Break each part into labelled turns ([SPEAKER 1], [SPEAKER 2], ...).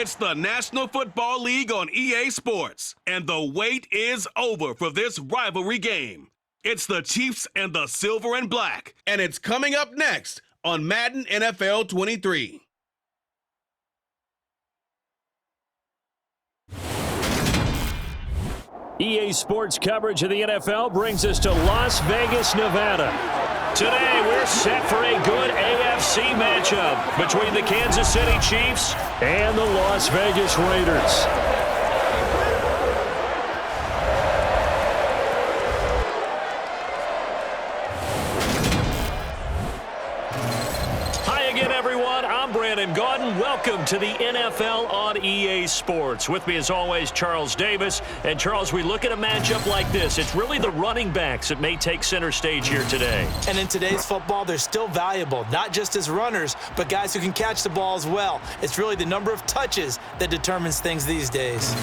[SPEAKER 1] It's the National Football League on EA Sports, and the wait is over for this rivalry game. It's the Chiefs and the Silver and Black, and it's coming up next on Madden NFL 23.
[SPEAKER 2] EA Sports coverage of the NFL brings us to Las Vegas, Nevada. Today, we're set for a good AFC matchup between the Kansas City Chiefs and the Las Vegas Raiders. Welcome to the NFL on EA Sports. With me, as always, Charles Davis. And, Charles, we look at a matchup like this. It's really the running backs that may take center stage here today.
[SPEAKER 3] And in today's football, they're still valuable, not just as runners, but guys who can catch the ball as well. It's really the number of touches that determines things these days.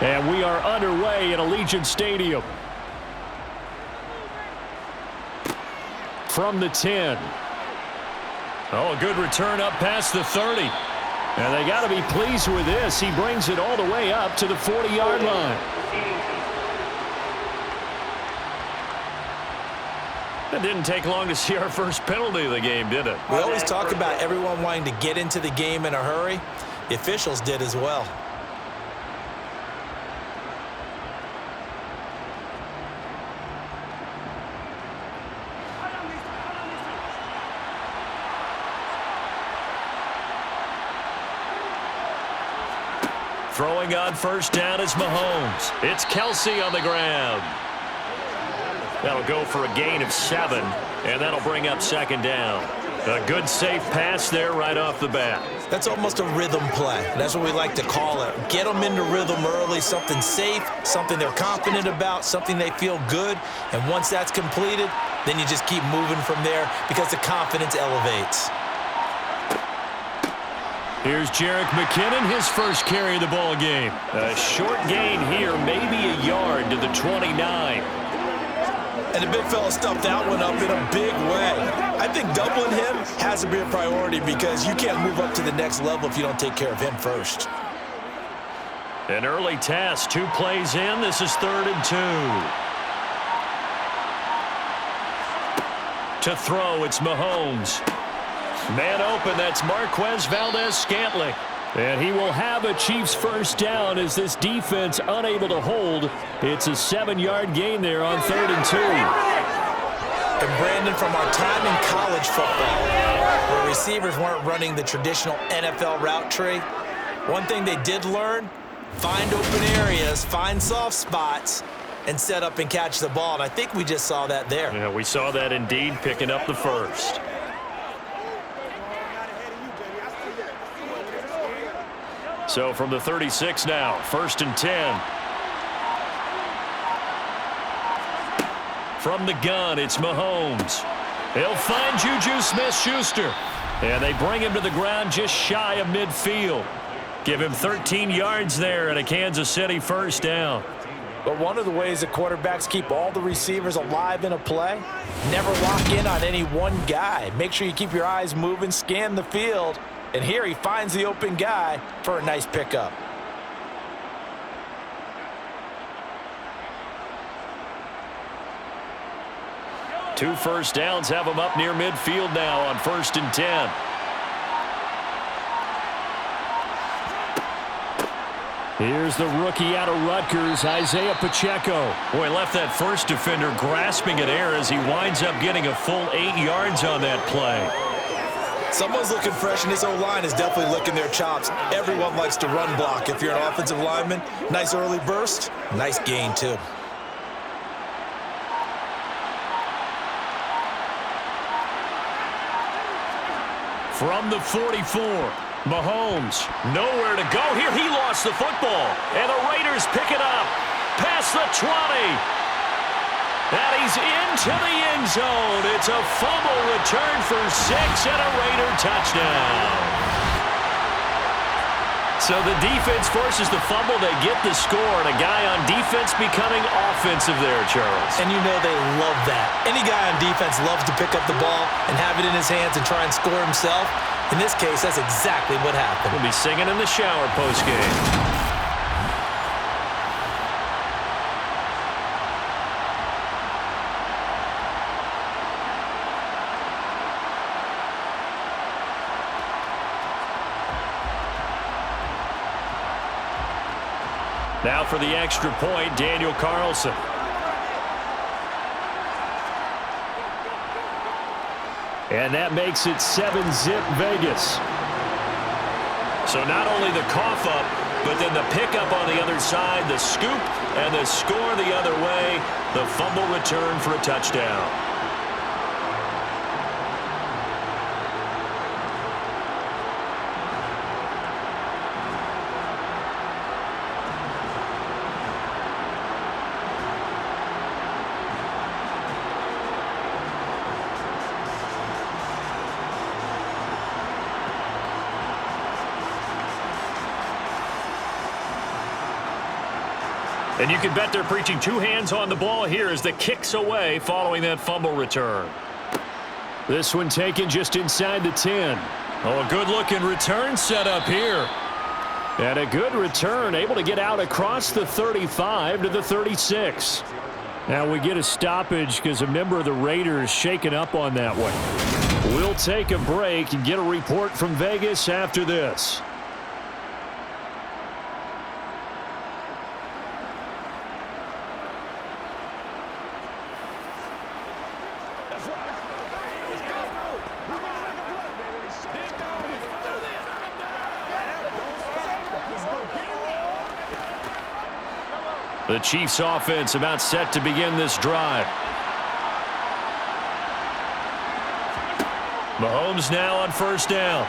[SPEAKER 2] And we are underway at Allegiant Stadium. From the 10. Oh, a good return up past the 30. And they got to be pleased with this. He brings it all the way up to the 40-yard line. It didn't take long to see our first penalty of the game, did it?
[SPEAKER 3] We always talk about everyone wanting to get into the game in a hurry. The officials did as well.
[SPEAKER 2] Throwing on first down is Mahomes. It's Kelsey on the ground. That'll go for a gain of 7, and that'll bring up second down. A good, safe pass there right off the bat.
[SPEAKER 3] That's almost a rhythm play. That's what we like to call it. Get them into rhythm early, something safe, something they're confident about, something they feel good. And once that's completed, then you just keep moving from there because the confidence elevates.
[SPEAKER 2] Here's Jerick McKinnon, his first carry of the ball game. A short gain here, maybe a yard to the 29.
[SPEAKER 3] And the big fella stuffed that one up in a big way. I think doubling him has to be a priority because you can't move up to the next level if you don't take care of him first.
[SPEAKER 2] An early test, 2 plays in. This is 3rd and 2. To throw, it's Mahomes. Man open, that's Marquez Valdez-Scantling. And he will have a Chiefs first down as this defense unable to hold. It's a 7-yard gain there on 3rd and 2.
[SPEAKER 3] And Brandon, from our time in college football, where receivers weren't running the traditional NFL route tree, one thing they did learn, find open areas, find soft spots, and set up and catch the ball. And I think we just saw that there.
[SPEAKER 2] Yeah, we saw that indeed, picking up the first. So from the 36 now, 1st and 10. From the gun, it's Mahomes. He'll find Juju Smith-Schuster. And they bring him to the ground just shy of midfield. Give him 13 yards there and a Kansas City first down.
[SPEAKER 3] But one of the ways that quarterbacks keep all the receivers alive in a play, never lock in on any one guy. Make sure you keep your eyes moving, scan the field. And here he finds the open guy for a nice pickup.
[SPEAKER 2] Two first downs have him up near midfield now on 1st and 10. Here's the rookie out of Rutgers, Isaiah Pacheco. Boy, left that first defender grasping at air as he winds up getting a full 8 yards on that play.
[SPEAKER 3] Someone's looking fresh, and this O-line is definitely licking their chops. Everyone likes to run block. If you're an offensive lineman, nice early burst, nice gain, too.
[SPEAKER 2] From the 44, Mahomes, nowhere to go here. He lost the football, and the Raiders pick it up. Past the 20. And he's into the end zone. It's a fumble return for 6 and a Raider touchdown. So the defense forces the fumble. They get the score, and a guy on defense becoming offensive there, Charles.
[SPEAKER 3] And you know they love that. Any guy on defense loves to pick up the ball and have it in his hands and try and score himself. In this case, that's exactly what happened.
[SPEAKER 2] We'll be singing in the shower postgame. Now for the extra point, Daniel Carlson. And that makes it 7-zip Vegas. So not only the cough up, but then the pickup on the other side, the scoop, and the score the other way. The fumble return for a touchdown. And you can bet they're preaching two hands on the ball here as the kick's away following that fumble return. This one taken just inside the 10. Oh, a good-looking return set up here. And a good return, able to get out across the 35 to the 36. Now we get a stoppage because a member of the Raiders shaken up on that one. We'll take a break and get a report from Vegas after this. The Chiefs offense about set to begin this drive. Mahomes now on first down.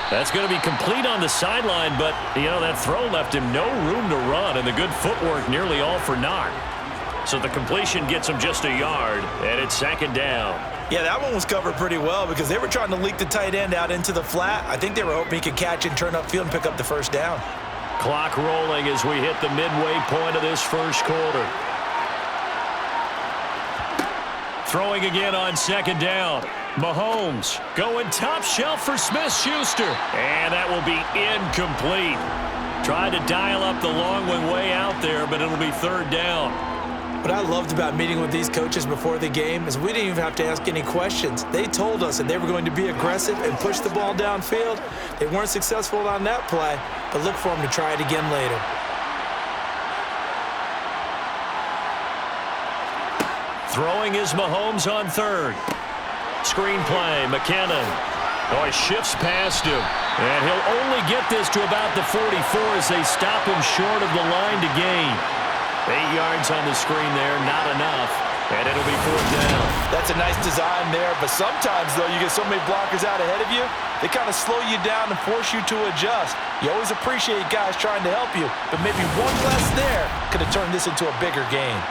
[SPEAKER 2] That's going to be complete on the sideline, but, you know, that throw left him no room to run, and the good footwork nearly all for naught. So the completion gets him just a yard, and it's second down.
[SPEAKER 3] Yeah, that one was covered pretty well because they were trying to leak the tight end out into the flat. I think they were hoping he could catch and turn upfield and pick up the first down.
[SPEAKER 2] Clock rolling as we hit the midway point of this first quarter. Throwing again on second down. Mahomes going top shelf for Smith-Schuster. And that will be incomplete. Tried to dial up the long one way out there, but it'll be third down.
[SPEAKER 3] What I loved about meeting with these coaches before the game is we didn't even have to ask any questions. They told us that they were going to be aggressive and push the ball downfield. They weren't successful on that play, but look for them to try it again later.
[SPEAKER 2] Throwing is Mahomes on third. Screen play, McKinnon. Oh, he shifts past him. And he'll only get this to about the 44 as they stop him short of the line to gain. 8 yards on the screen there, not enough. And it'll be fourth down.
[SPEAKER 3] That's a nice design there, but sometimes, though, you get so many blockers out ahead of you, they kind of slow you down and force you to adjust. You always appreciate guys trying to help you, but maybe one less there could have turned this into a bigger game.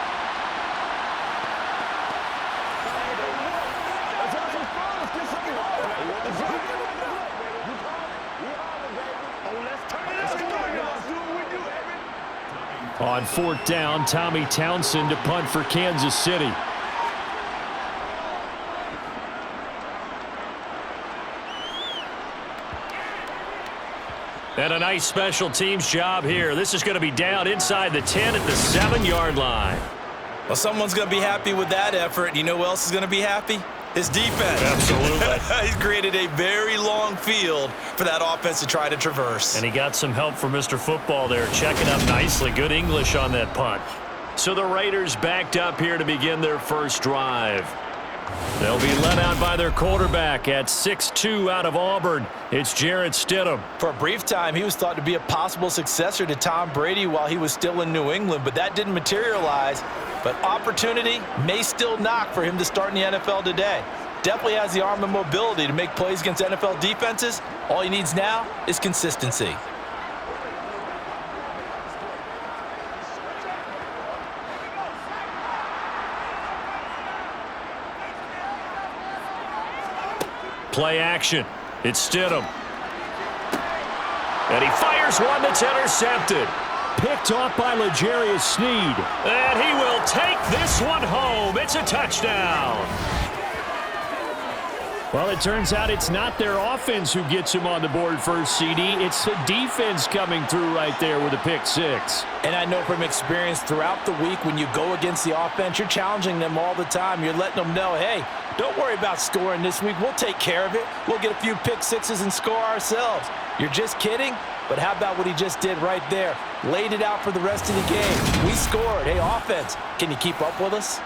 [SPEAKER 2] On fourth down, Tommy Townsend to punt for Kansas City. And a nice special teams job here. This is going to be down inside the 10 at the 7-yard line.
[SPEAKER 3] Well, someone's going to be happy with that effort. You know who else is going to be happy? His defense.
[SPEAKER 2] Absolutely.
[SPEAKER 3] He's created a very long field for that offense to try to traverse.
[SPEAKER 2] And he got some help from Mr. Football there, checking up nicely. Good English on that punt. So the Raiders backed up here to begin their first drive. They'll be led out by their quarterback at 6'2" out of Auburn. It's Jarrett Stidham.
[SPEAKER 3] For a brief time, he was thought to be a possible successor to Tom Brady while he was still in New England, but that didn't materialize. But opportunity may still knock for him to start in the NFL today. Definitely has the arm and mobility to make plays against NFL defenses. All he needs now is consistency.
[SPEAKER 2] Play action. It's Stidham. And he fires one that's intercepted. Picked off by L'Jarius Sneed. And he will take this one home. It's a touchdown. Well, it turns out it's not their offense who gets him on the board first, CD. It's the defense coming through right there with a pick six.
[SPEAKER 3] And I know from experience throughout the week when you go against the offense, you're challenging them all the time. You're letting them know, hey, don't worry about scoring this week. We'll take care of it. We'll get a few pick sixes and score ourselves. You're just kidding? But how about what he just did right there? Laid it out for the rest of the game. We scored. Hey, offense, can you keep up with us?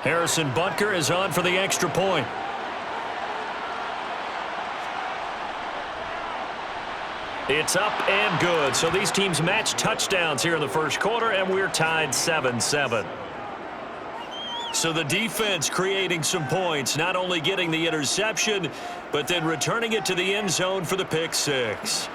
[SPEAKER 2] Harrison Butker is on for the extra point. It's up and good. So these teams match touchdowns here in the first quarter, and we're tied 7-7. So the defense creating some points, not only getting the interception, but then returning it to the end zone for the pick six.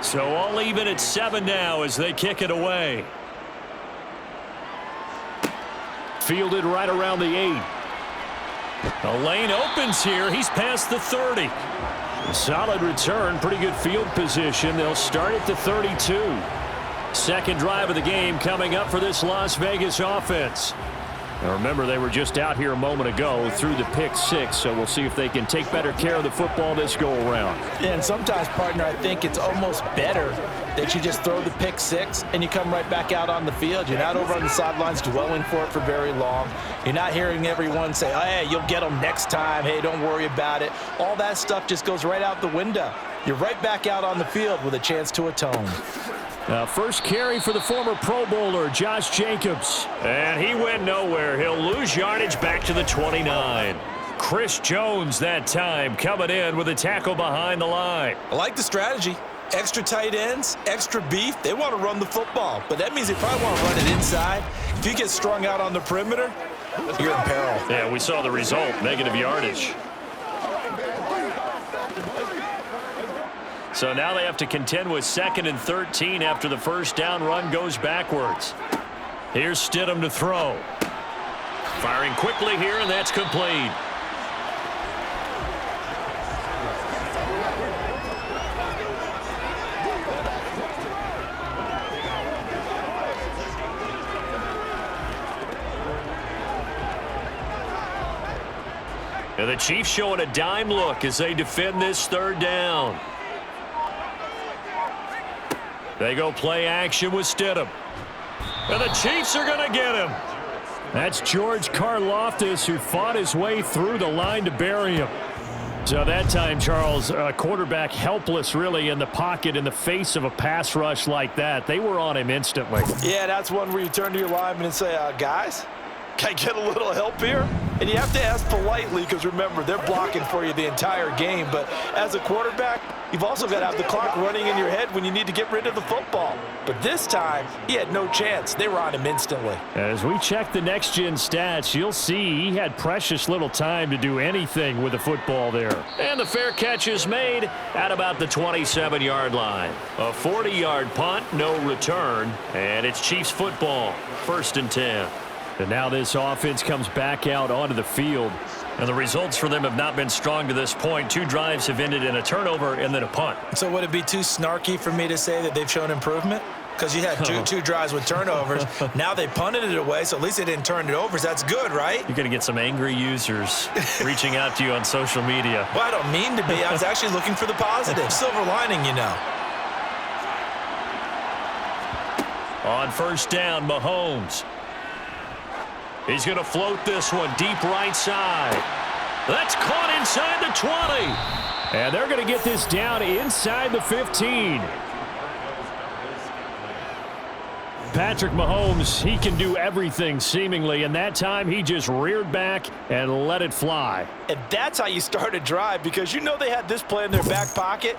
[SPEAKER 2] So all even at 7 now as they kick it away. Fielded right around the 8. The lane opens here. He's past the 30. Solid return. Pretty good field position. They'll start at the 32. Second drive of the game coming up for this Las Vegas offense. Now remember, they were just out here a moment ago through the pick six, so we'll see if they can take better care of the football this go-around.
[SPEAKER 3] And sometimes, partner, I think it's almost better that you just throw the pick six and you come right back out on the field. You're not over on the sidelines dwelling for it for very long. You're not hearing everyone say, hey, you'll get them next time. Hey, don't worry about it. All that stuff just goes right out the window. You're right back out on the field with a chance to atone.
[SPEAKER 2] First carry for the former Pro Bowler, Josh Jacobs. And he went nowhere. He'll lose yardage back to the 29. Chris Jones that time coming in with a tackle behind the line.
[SPEAKER 3] I like the strategy. Extra tight ends, extra beef. They want to run the football, but that means they probably want to run it inside. If you get strung out on the perimeter, you're in peril.
[SPEAKER 2] Yeah, we saw the result, negative yardage. So now they have to contend with 2nd and 13 after the first down run goes backwards. Here's Stidham to throw. Firing quickly here, and that's complete. And the Chiefs showing a dime look as they defend this third down. They go play action with Stidham. And the Chiefs are going to get him. That's George Karlaftis, who fought his way through the line to bury him. So that time, Charles, quarterback helpless really in the pocket in the face of a pass rush like that. They were on him instantly.
[SPEAKER 3] Yeah, that's one where you turn to your lineman and say, guys, can I get a little help here? And you have to ask politely because, remember, they're blocking for you the entire game. But as a quarterback, you've also got to have the clock running in your head when you need to get rid of the football. But this time, he had no chance. They were on him instantly.
[SPEAKER 2] As we check the next-gen stats, you'll see he had precious little time to do anything with the football there. And the fair catch is made at about the 27-yard line. A 40-yard punt, no return, and it's Chiefs football, 1st and 10. And now this offense comes back out onto the field. And the results for them have not been strong to this point. 2 drives have ended in a turnover and then a punt.
[SPEAKER 3] So would it be too snarky for me to say that they've shown improvement? Because you had two drives with turnovers. Now they punted it away, so at least they didn't turn it over. So that's good, right?
[SPEAKER 2] You're going to get some angry users reaching out to you on social media.
[SPEAKER 3] Well, I don't mean to be. I was actually looking for the positive. Silver lining, you know.
[SPEAKER 2] On first down, Mahomes. He's going to float this one deep right side. That's caught inside the 20. And they're going to get this down inside the 15. Patrick Mahomes, he can do everything seemingly, and that time he just reared back and let it fly.
[SPEAKER 3] And that's how you start a drive, because you know they had this play in their back pocket,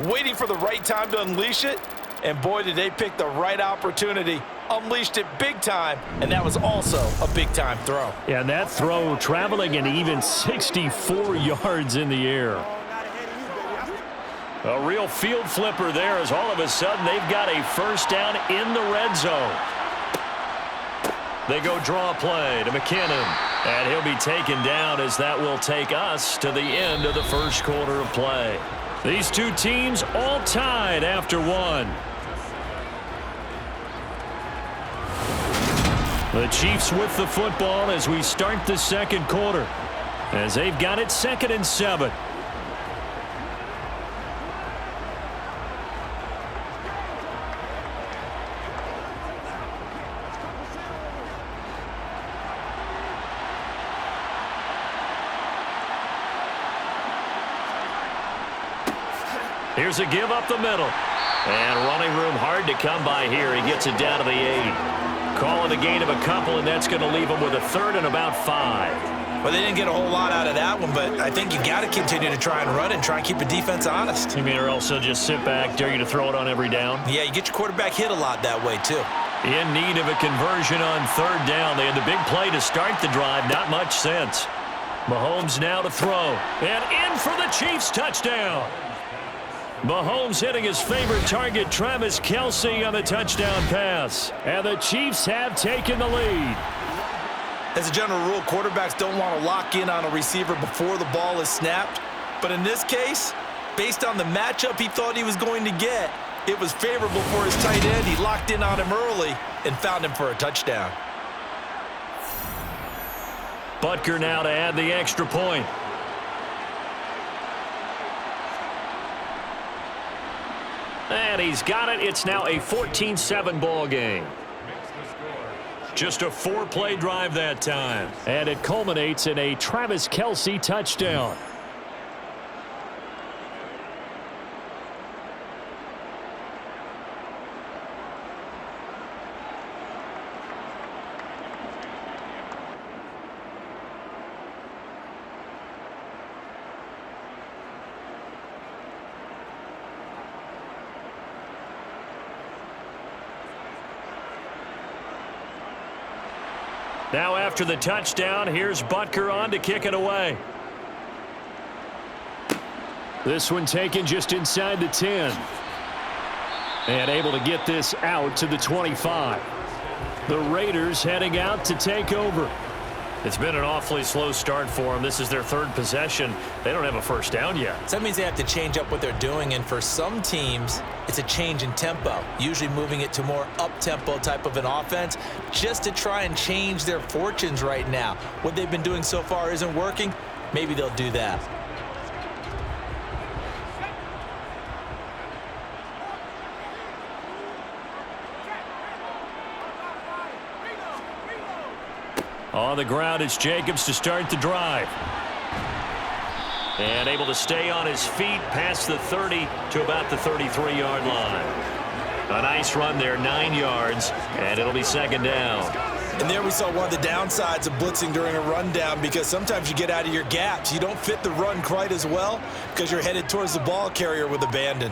[SPEAKER 3] waiting for the right time to unleash it. And boy, did they pick the right opportunity. Unleashed it big time, and that was also a big-time throw.
[SPEAKER 2] Yeah, and that throw traveling an even 64 yards in the air. A real field flipper there, as all of a sudden they've got a first down in the red zone. They go draw play to McKinnon, and he'll be taken down as that will take us to the end of the first quarter of play. These two teams all tied after one. The Chiefs with the football as we start the second quarter, as they've got it 2nd and 7. Here's a give up the middle. And running room hard to come by here. He gets it down to the 8. Calling a gain of a couple, and that's going to leave him with a 3rd and about 5.
[SPEAKER 3] Well, they didn't get a whole lot out of that one, but I think you got to continue to try and run and try and keep the defense honest.
[SPEAKER 2] You mean or else they'll just sit back, dare you to throw it on every down?
[SPEAKER 3] Yeah, you get your quarterback hit a lot that way, too.
[SPEAKER 2] In need of a conversion on 3rd down. They had the big play to start the drive. Not much sense. Mahomes now to throw. And in for the Chiefs touchdown. Mahomes hitting his favorite target, Travis Kelce, on the touchdown pass. And the Chiefs have taken the lead.
[SPEAKER 3] As a general rule, quarterbacks don't want to lock in on a receiver before the ball is snapped. But in this case, based on the matchup he thought he was going to get, it was favorable for his tight end. He locked in on him early and found him for a touchdown.
[SPEAKER 2] Butker now to add the extra point. And he's got it. It's now a 14-7 ball game. Just a 4-play drive that time. And it culminates in a Travis Kelce touchdown. Now after the touchdown, here's Butker on to kick it away. This one taken just inside the 10. And able to get this out to the 25. The Raiders heading out to take over. It's been an awfully slow start for them. This is their 3rd possession. They don't have a first down yet.
[SPEAKER 3] So that means they have to change up what they're doing, and for some teams, it's a change in tempo, usually moving it to more up-tempo type of an offense just to try and change their fortunes right now. What they've been doing so far isn't working. Maybe they'll do that.
[SPEAKER 2] On the ground, it's Jacobs to start the drive. And able to stay on his feet past the 30 to about the 33-yard line. A nice run there, 9 yards, and it'll be 2nd down.
[SPEAKER 3] And there we saw one of the downsides of blitzing during a rundown, because sometimes you get out of your gaps. You don't fit the run quite as well because you're headed towards the ball carrier with abandon.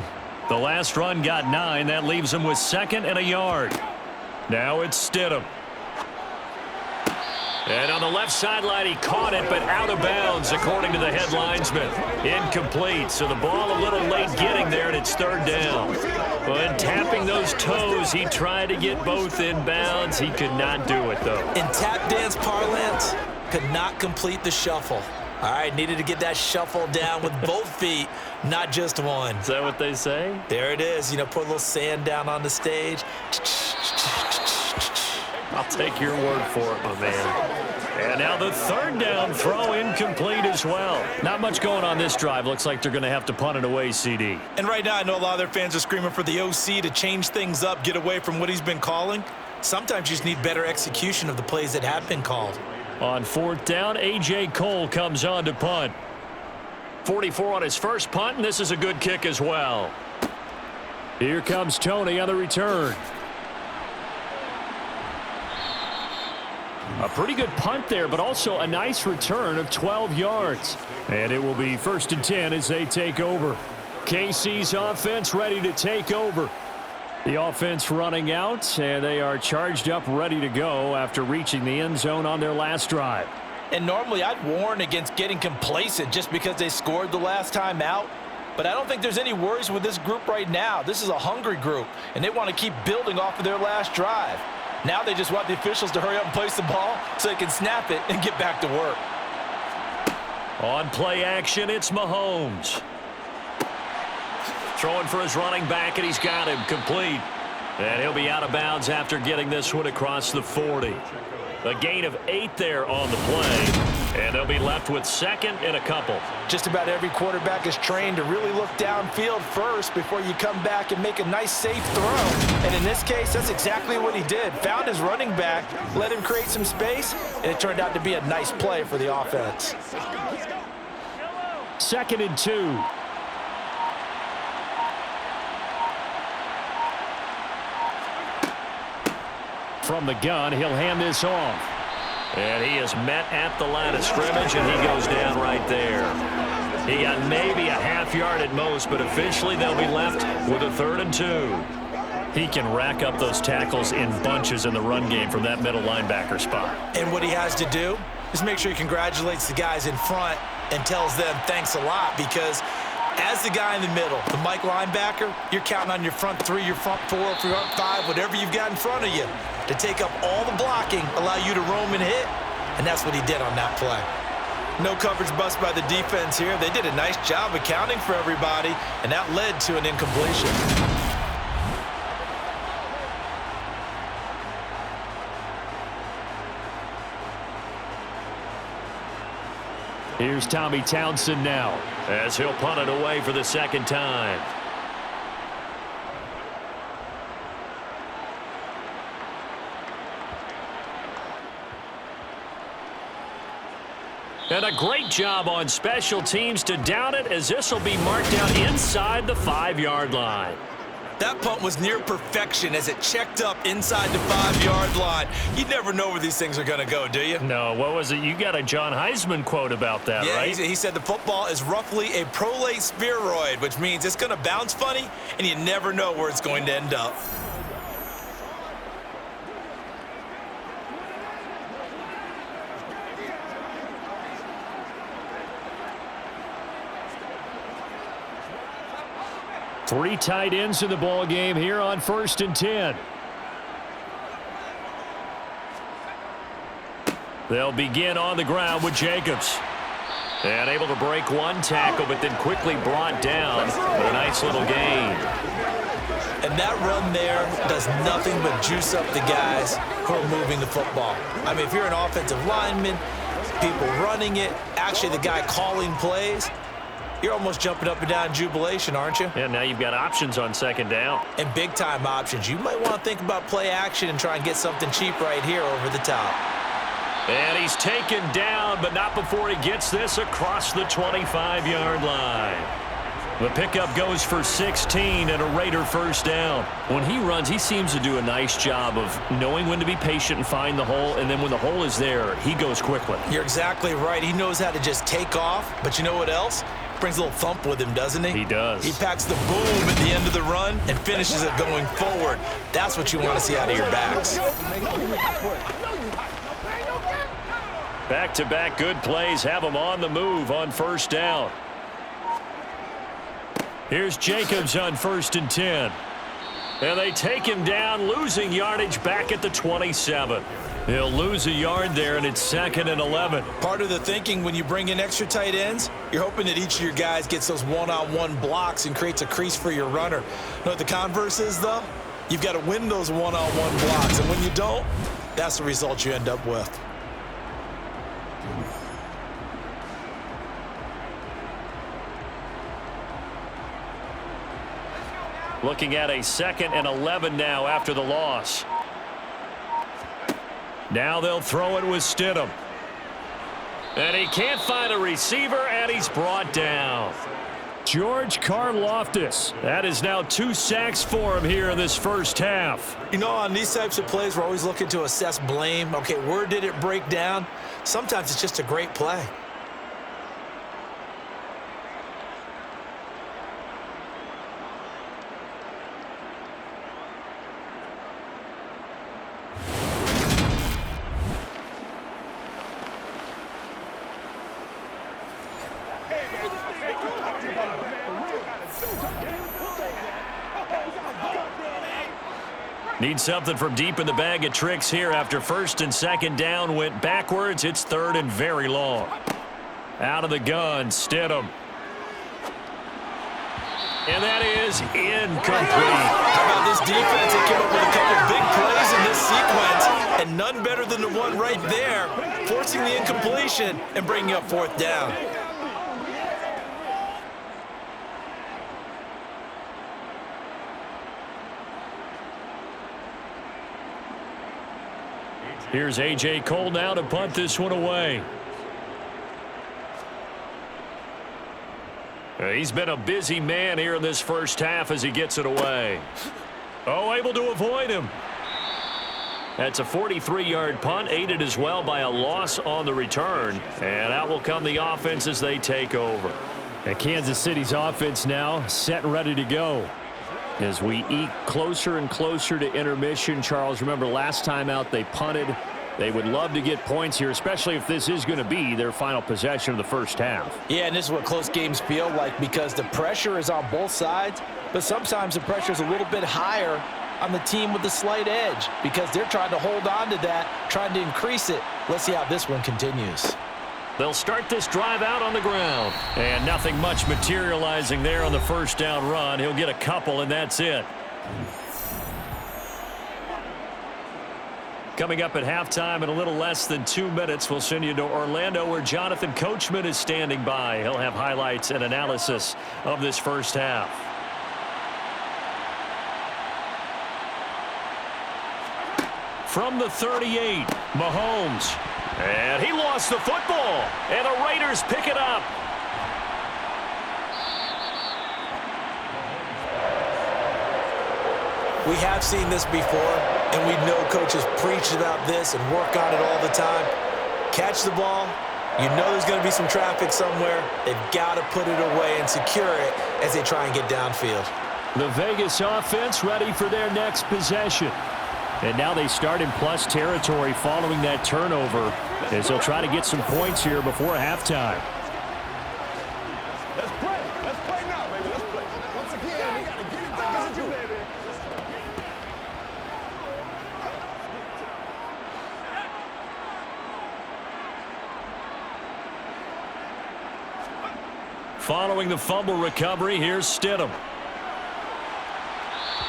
[SPEAKER 2] The last run got 9. That leaves him with 2nd and a yard. Now it's Stidham. And on the left sideline, he caught it, but out of bounds, according to the head linesman. Incomplete, so the ball a little late getting there, and it's third down. But tapping those toes, he tried to get both in bounds. He could not do it, though.
[SPEAKER 3] In tap dance parlance, could not complete the shuffle. All right, needed to get that shuffle down with both feet, not just one.
[SPEAKER 2] Is that what they say?
[SPEAKER 3] There it is. You know, put a little sand down on the stage.
[SPEAKER 2] I'll take your word for it, my man. And now the third down throw incomplete as well. Not much going on this drive. Looks like they're going to have to punt it away, CD.
[SPEAKER 3] And right now, I know a lot of their fans are screaming for the OC to change things up, get away from what he's been calling. Sometimes you just need better execution of the plays that have been called.
[SPEAKER 2] On fourth down, A.J. Cole comes on to punt. 44 on his first punt, and this is a good kick as well. Here comes Tony on the return. A pretty good punt there, but also a nice return of 12 yards. And it will be 1st and 10 as they take over. KC's offense ready to take over. The offense running out, and they are charged up, ready to go after reaching the end zone on their last drive.
[SPEAKER 3] And normally I'd warn against getting complacent just because they scored the last time out. But I don't think there's any worries with this group right now. This is a hungry group, and they want to keep building off of their last drive. Now they just want the officials to hurry up and place the ball so they can snap it and get back to work.
[SPEAKER 2] On play action, it's Mahomes. Throwing for his running back, and he's got him complete. And he'll be out of bounds after getting this one across the 40. A gain of 8 there on the play. And they'll be left with second and a couple.
[SPEAKER 3] Just about every quarterback is trained to really look downfield first before you come back and make a nice, safe throw. And in this case, that's exactly what he did. Found his running back, let him create some space, and it turned out to be a nice play for the offense.
[SPEAKER 2] 2nd and 2. From the gun, he'll hand this off. And he is met at the line of scrimmage, and he goes down right there. He got maybe a half yard at most, but officially they'll be left with a 3rd and 2. He can rack up those tackles in bunches in the run game from that middle linebacker spot.
[SPEAKER 3] And what he has to do is make sure he congratulates the guys in front and tells them thanks a lot, because as the guy in the middle, the Mike linebacker, you're counting on your front 3, your front 4, your front 5, whatever you've got in front of you to take up all the blocking, allow you to roam and hit, and that's what he did on that play. No coverage bust by the defense here. They did a nice job accounting for everybody, and that led to an incompletion.
[SPEAKER 2] Here's Tommy Townsend now, as he'll punt it away for the second time. And a great job on special teams to down it, as this will be marked out inside the 5-yard line.
[SPEAKER 3] That punt was near perfection as it checked up inside the 5-yard line. You never know where these things are going to go, do you?
[SPEAKER 2] No, what was it? You got a John Heisman quote about that,
[SPEAKER 3] yeah,
[SPEAKER 2] right?
[SPEAKER 3] He said the football is roughly a prolate spheroid, which means it's going to bounce funny, and you never know where it's going to end up.
[SPEAKER 2] Three tight ends in the ball game here on 1st and 10. They'll begin on the ground with Jacobs. And able to break one tackle, but then quickly brought down with a nice little gain.
[SPEAKER 3] And that run there does nothing but juice up the guys who are moving the football. I mean, if you're an offensive lineman, people running it, actually the guy calling plays, you're almost jumping up and down in jubilation, aren't you?
[SPEAKER 2] Yeah, now you've got options on 2nd down.
[SPEAKER 3] And big-time options. You might want to think about play action and try and get something cheap right here over the top.
[SPEAKER 2] And he's taken down, but not before he gets this across the 25-yard line. The pickup goes for 16 and a Raider 1st down. When he runs, he seems to do a nice job of knowing when to be patient and find the hole, and then when the hole is there, he goes quickly.
[SPEAKER 3] You're exactly right. He knows how to just take off, but you know what else? Brings a little thump with him, doesn't he?
[SPEAKER 2] He does.
[SPEAKER 3] He packs the boom at the end of the run and finishes it going forward. That's what you want to see out of your backs.
[SPEAKER 2] Back-to-back good plays have them on the move on first down. Here's Jacobs on 1st and 10. And they take him down, losing yardage back at the 27. He'll lose a yard there, and it's 2nd and 11.
[SPEAKER 3] Part of the thinking when you bring in extra tight ends, you're hoping that each of your guys gets those one-on-one blocks and creates a crease for your runner. You know what the converse is, though? You've got to win those one-on-one blocks, and when you don't, that's the result you end up with.
[SPEAKER 2] Looking at a 2nd and 11 now after the loss. Now they'll throw it with Stidham. And he can't find a receiver, and he's brought down. George Karlaftis. That is now 2 sacks for him here in this first half.
[SPEAKER 3] You know, on these types of plays, we're always looking to assess blame. Okay, where did it break down? Sometimes it's just a great play.
[SPEAKER 2] Need something from deep in the bag of tricks here after 1st and 2nd down went backwards. It's 3rd and very long. Out of the gun, Stidham. And that is incomplete.
[SPEAKER 3] How about this defense? They came up with a couple big plays in this sequence, and none better than the one right there, forcing the incompletion and bringing up 4th down.
[SPEAKER 2] Here's A.J. Cole now to punt this one away. He's been a busy man here in this first half as he gets it away. Oh, able to avoid him. That's a 43-yard punt, aided as well by a loss on the return. And out will come the offense as they take over. And Kansas City's offense now set and ready to go. As we eke closer and closer to intermission, Charles, remember last time out they punted. They would love to get points here, especially if this is going to be their final possession of the first half.
[SPEAKER 3] Yeah, and this is what close games feel like because the pressure is on both sides, but sometimes the pressure is a little bit higher on the team with the slight edge because they're trying to hold on to that, trying to increase it. Let's see how this one continues.
[SPEAKER 2] They'll start this drive out on the ground. And nothing much materializing there on the first down run. He'll get a couple, and that's it. Coming up at halftime in a little less than 2 minutes, we'll send you to Orlando where Jonathan Coachman is standing by. He'll have highlights and analysis of this first half. From the 38, Mahomes. And he lost the football, and the Raiders pick it up.
[SPEAKER 3] We have seen this before, and we know coaches preach about this and work on it all the time. Catch the ball. You know there's going to be some traffic somewhere. They've got to put it away and secure it as they try and get downfield.
[SPEAKER 2] The Vegas offense ready for their next possession. And now they start in plus territory following that turnover as they'll try to get some points here before halftime.
[SPEAKER 4] Let's play. Let's play now, baby. Let's play. Once again, we got to get it down, baby.
[SPEAKER 2] Following the fumble recovery, here's Stidham.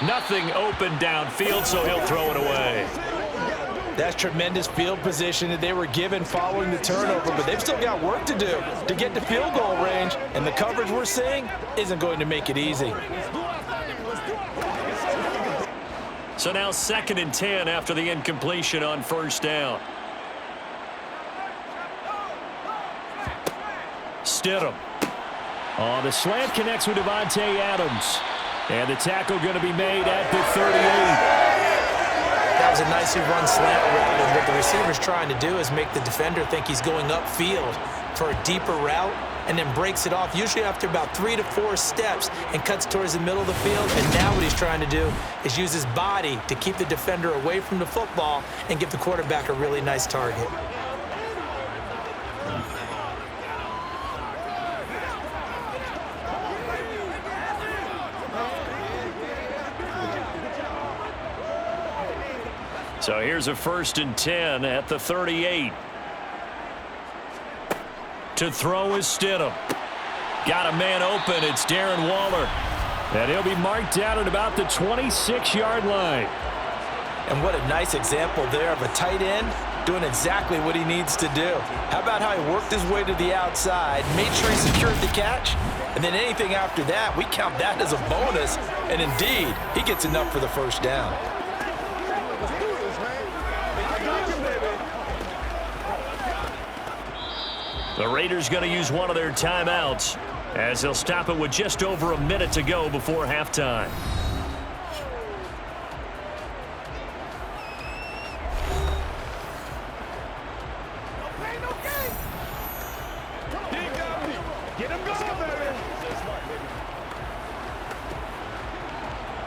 [SPEAKER 2] Nothing open downfield, so he'll throw it away.
[SPEAKER 3] That's tremendous field position that they were given following the turnover, but they've still got work to do to get to field goal range, and the coverage we're seeing isn't going to make it easy.
[SPEAKER 2] So now 2nd and 10 after the incompletion on first down. Stidham. Oh, the slant connects with Devontae Adams. And the tackle going to be made at the 38.
[SPEAKER 3] That was a nicely run slant route, and what the receiver's trying to do is make the defender think he's going upfield for a deeper route and then breaks it off, usually after about 3 to 4 steps, and cuts towards the middle of the field. And now what he's trying to do is use his body to keep the defender away from the football and give the quarterback a really nice target.
[SPEAKER 2] So here's a 1st and 10 at the 38. To throw is Stidham. Got a man open. It's Darren Waller. And he'll be marked down at about the 26-yard line.
[SPEAKER 3] And what a nice example there of a tight end doing exactly what he needs to do. How about how he worked his way to the outside, made sure he secured the catch, and then anything after that, we count that as a bonus. And indeed, he gets enough for the first down.
[SPEAKER 2] The Raiders going to use one of their timeouts as they'll stop it with just over a minute to go before halftime.
[SPEAKER 4] Get him going, baby.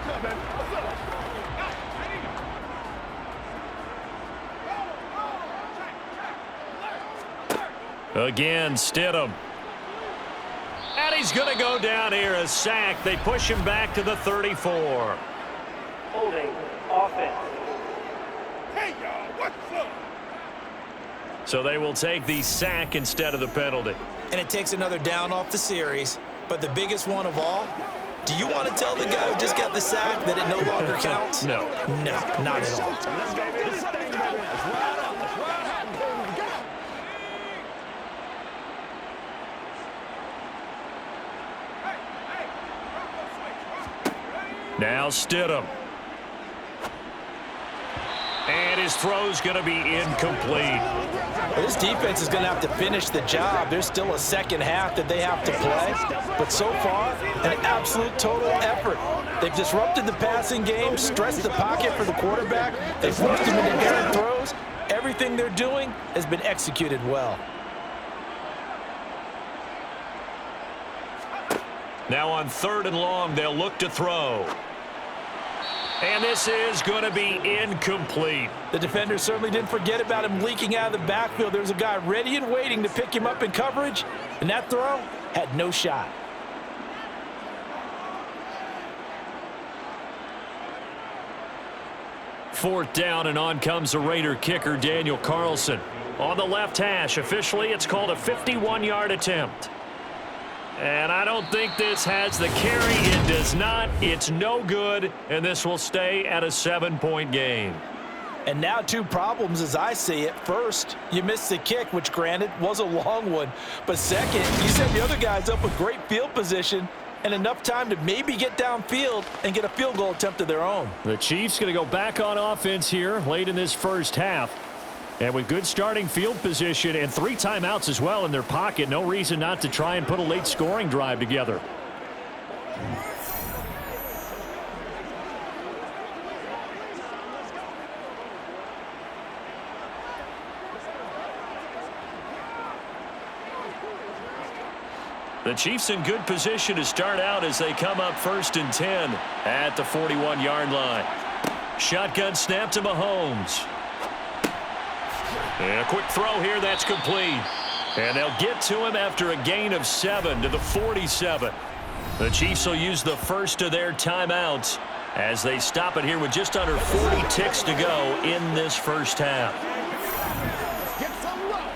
[SPEAKER 4] Come on, man. What's up?
[SPEAKER 2] Again, Stidham. And he's going to go down here, a sack. They push him back to the 34.
[SPEAKER 5] Holding offense.
[SPEAKER 4] Hey, y'all, what's up?
[SPEAKER 2] So they will take the sack instead of the penalty.
[SPEAKER 3] And it takes another down off the series. But the biggest one of all, do you want to tell the guy who just got the sack that it no longer counts?
[SPEAKER 2] No.
[SPEAKER 3] No, not at all.
[SPEAKER 4] Let's go, baby. This thing, baby. Let's ride out. Let's ride out, baby. Get up.
[SPEAKER 2] Now Stidham. And his throw's going to be incomplete.
[SPEAKER 3] Well, this defense is going to have to finish the job. There's still a second half that they have to play. But so far, an absolute total effort. They've disrupted the passing game, stressed the pocket for the quarterback. They've forced him into errant throws. Everything they're doing has been executed well.
[SPEAKER 2] Now on 3rd and long, they'll look to throw. And this is going to be incomplete.
[SPEAKER 3] The defenders certainly didn't forget about him leaking out of the backfield. There was a guy ready and waiting to pick him up in coverage, and that throw had no shot.
[SPEAKER 2] Fourth down, and on comes the Raider kicker, Daniel Carlson. On the left hash, officially it's called a 51-yard attempt. And I don't think this has the carry. It does not. It's no good, and this will stay at a 7-point game.
[SPEAKER 3] And now 2 problems as I see it. First, you missed the kick, which granted was a long one. But second, you set the other guys up with great field position and enough time to maybe get downfield and get a field goal attempt of their own.
[SPEAKER 2] The Chiefs going to go back on offense here late in this first half. And with good starting field position and 3 timeouts as well in their pocket, no reason not to try and put a late scoring drive together. The Chiefs in good position to start out as they come up 1st and 10 at the 41-yard line. Shotgun snap to Mahomes. And a quick throw here, that's complete. And they'll get to him after a gain of 7 to the 47. The Chiefs will use the first of their timeouts as they stop it here with just under 40 ticks to go in this first half.
[SPEAKER 4] Get some love.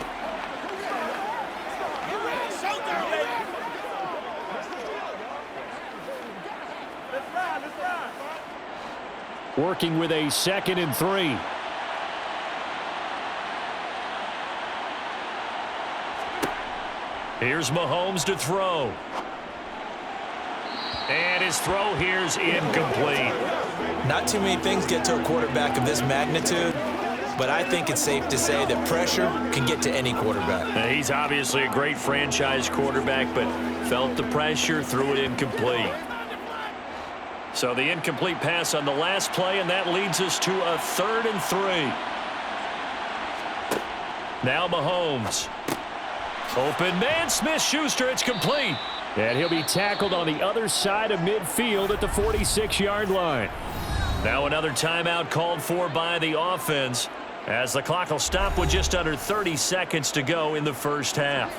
[SPEAKER 4] Let's ride.
[SPEAKER 2] Working with a 2nd and 3. Here's Mahomes to throw. And his throw here's incomplete.
[SPEAKER 3] Not too many things get to a quarterback of this magnitude, but I think it's safe to say that pressure can get to any quarterback.
[SPEAKER 2] He's obviously a great franchise quarterback, but felt the pressure, threw it incomplete. So the incomplete pass on the last play, and that leads us to a 3rd and 3. Now Mahomes. Open man, Smith-Schuster, it's complete. And he'll be tackled on the other side of midfield at the 46-yard line. Now another timeout called for by the offense as the clock will stop with just under 30 seconds to go in the first half.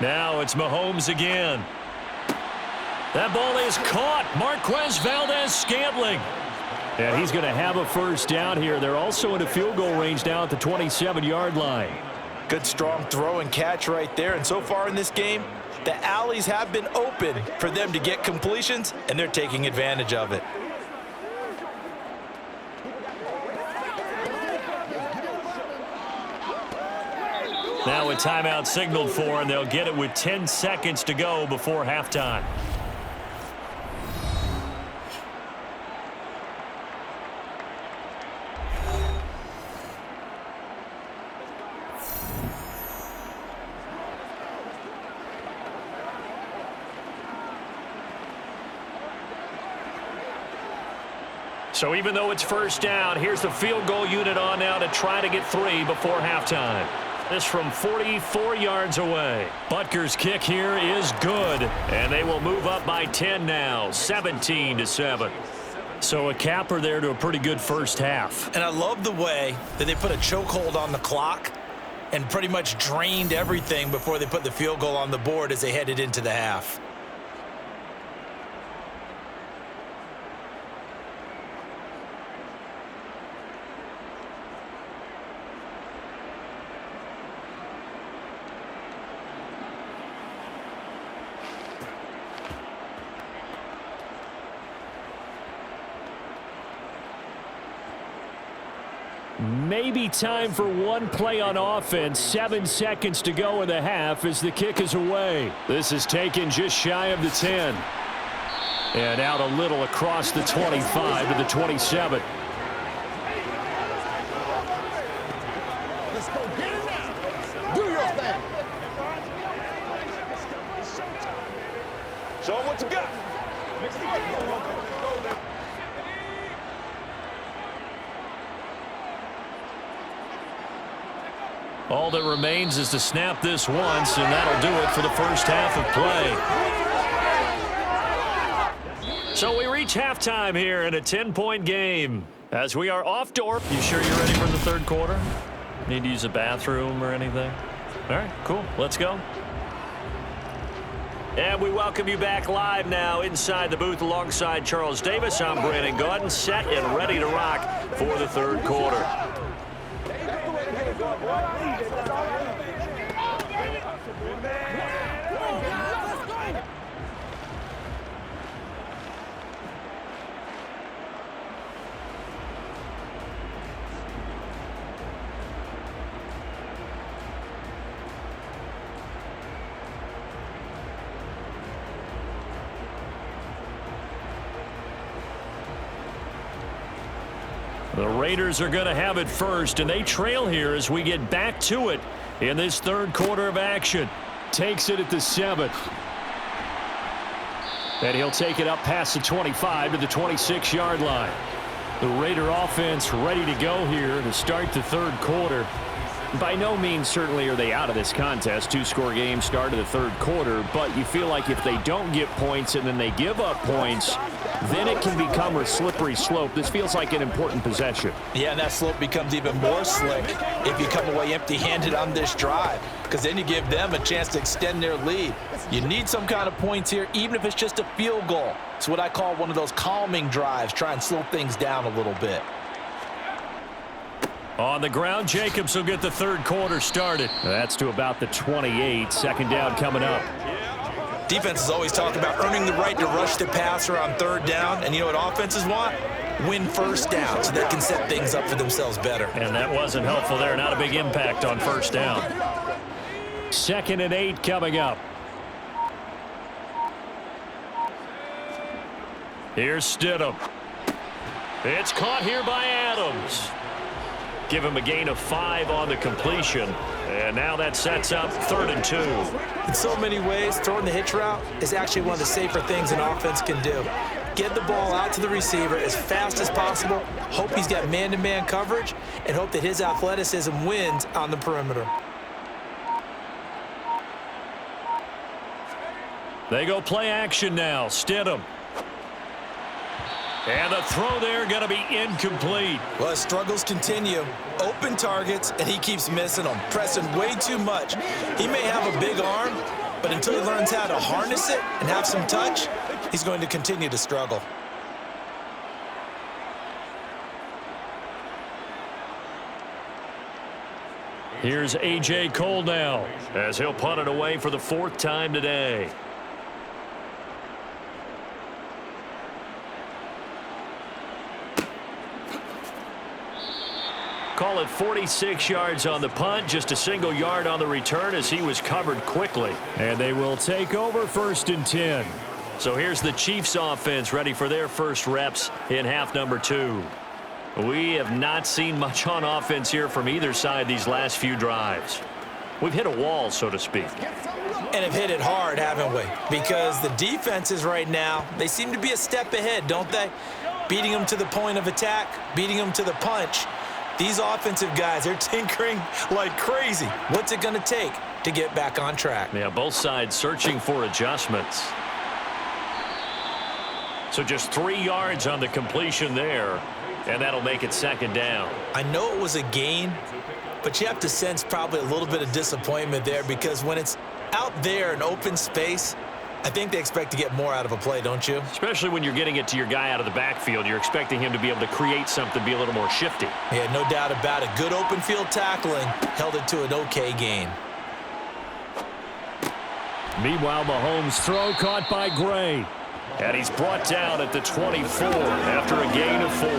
[SPEAKER 2] Now it's Mahomes again. That ball is caught. Marquez Valdez-Scantling. And he's going to have a first down here. They're also in a field goal range now at the 27-yard line.
[SPEAKER 3] Good, strong throw and catch right there. And so far in this game, the alleys have been open for them to get completions, and they're taking advantage of it.
[SPEAKER 2] Now a timeout signaled for, and they'll get it with 10 seconds to go before halftime. So even though it's first down, here's the field goal unit on now to try to get 3 before halftime. This from 44 yards away. Butker's kick here is good, and they will move up by 10 now, 17-7. So a capper there to a pretty good first half.
[SPEAKER 3] And I love the way that they put a chokehold on the clock and pretty much drained everything before they put the field goal on the board as they headed into the half.
[SPEAKER 2] Maybe time for one play on offense. 7 seconds to go in the half as the kick is away. This is taken just shy of the 10. And out a little across the 25 to the 27.
[SPEAKER 4] Let's go get it now. Do your thing. Show them what you got.
[SPEAKER 2] All that remains is to snap this once, and that'll do it for the first half of play. So we reach halftime here in a 10-point game. As we are off to. You sure you're ready for the third quarter? Need to use a bathroom or anything? All right, cool. Let's go. And we welcome you back live now inside the booth alongside Charles Davis. I'm Brandon Gordon, set and ready to rock for the third quarter. The Raiders are going to have it first, and they trail here as we get back to it in this third quarter of action. Takes it at the 7th. And he'll take it up past the 25 to the 26-yard line. The Raider offense ready to go here to start the third quarter. By no means certainly are they out of this contest. 2-score game start of the third quarter, but you feel like if they don't get points and then they give up points, then it can become a slippery slope. This feels like an important possession.
[SPEAKER 3] Yeah, and that slope becomes even more slick if you come away empty-handed on this drive, because then you give them a chance to extend their lead. You need some kind of points here, even if it's just a field goal. It's what I call one of those calming drives, try and slow things down a little bit.
[SPEAKER 2] On the ground, Jacobs will get the third quarter started. That's to about the 28. Second down coming up.
[SPEAKER 3] Defenses always talk about earning the right to rush the passer on third down. And you know what offenses want? Win first down so they can set things up for themselves better.
[SPEAKER 2] And that wasn't helpful there. Not a big impact on first down. 2nd and 8 coming up. Here's Stidham. It's caught here by Adams. Give him a gain of 5 on the completion. And now that sets up 3rd and 2.
[SPEAKER 3] In so many ways, throwing the hitch route is actually one of the safer things an offense can do. Get the ball out to the receiver as fast as possible, hope he's got man-to-man coverage, and hope that his athleticism wins on the perimeter.
[SPEAKER 2] They go play action now. Stidham. And the throw there going to be incomplete.
[SPEAKER 3] Well, his struggles continue. Open targets, and he keeps missing them, pressing way too much. He may have a big arm, but until he learns how to harness it and have some touch, he's going to continue to struggle.
[SPEAKER 2] Here's A.J. Cole now, as he'll punt it away for the 4th time today. Call it 46 yards on the punt, just a single yard on the return as he was covered quickly. And they will take over 1st and 10. So here's the Chiefs offense ready for their first reps in half number 2. We have not seen much on offense here from either side these last few drives. We've hit a wall, so to speak.
[SPEAKER 3] And have hit it hard, haven't we? Because the defenses right now, they seem to be a step ahead, don't they? Beating them to the point of attack, beating them to the punch. These offensive guys, they're tinkering like crazy. What's it going to take to get back on track?
[SPEAKER 2] Yeah, both sides searching for adjustments. So just 3 yards on the completion there, and that'll make it 2nd down.
[SPEAKER 3] I know it was a gain, but you have to sense probably a little bit of disappointment there because when it's out there in open space, I think they expect to get more out of a play, don't you?
[SPEAKER 2] Especially when you're getting it to your guy out of the backfield. You're expecting him to be able to create something, be a little more shifty.
[SPEAKER 3] Yeah, no doubt about it. Good open field tackling held it to an okay gain.
[SPEAKER 2] Meanwhile, Mahomes' throw caught by Gray. And he's brought down at the 24 after a gain of 4.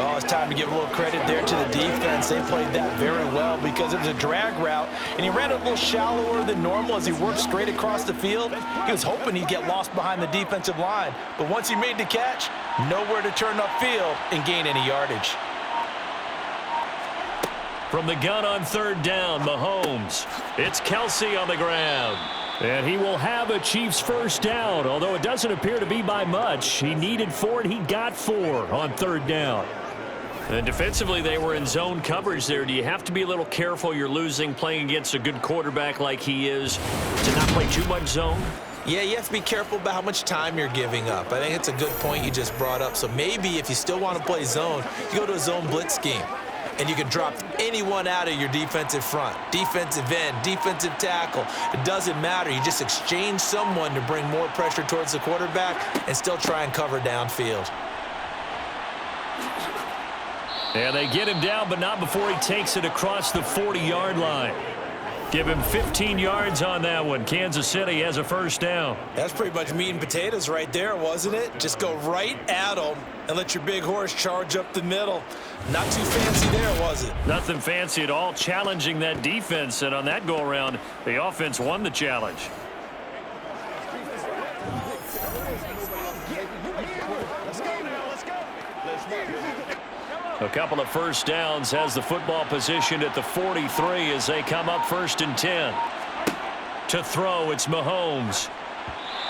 [SPEAKER 3] Oh, it's time to give a little credit there to the defense. They played that very well because it was a drag route, and he ran a little shallower than normal as he worked straight across the field. He was hoping he'd get lost behind the defensive line, but once he made the catch, nowhere to turn upfield and gain any yardage.
[SPEAKER 2] From the gun on 3rd down, Mahomes. It's Kelsey on the ground. And he will have a Chiefs first down, although it doesn't appear to be by much. He needed 4, and he got 4 on 3rd down. And defensively, they were in zone coverage there. Do you have to be a little careful you're losing playing against a good quarterback like he is to not play too much zone?
[SPEAKER 3] Yeah, you have to be careful about how much time you're giving up. I think it's a good point you just brought up. So maybe if you still want to play zone, you go to a zone blitz scheme. And you can drop anyone out of your defensive front, defensive end, defensive tackle. It doesn't matter. You just exchange someone to bring more pressure towards the quarterback and still try and cover downfield.
[SPEAKER 2] And they get him down, but not before he takes it across the 40-yard line. Give him 15 yards on that one. Kansas City has a first down.
[SPEAKER 3] That's pretty much meat and potatoes right there, wasn't it? Just go right at them and let your big horse charge up the middle. Not too fancy there, was it?
[SPEAKER 2] Nothing fancy at all, challenging that defense. And on that go-around, the offense won the challenge. A couple of first downs has the football positioned at the 43 as they come up 1st and 10. To throw, it's Mahomes.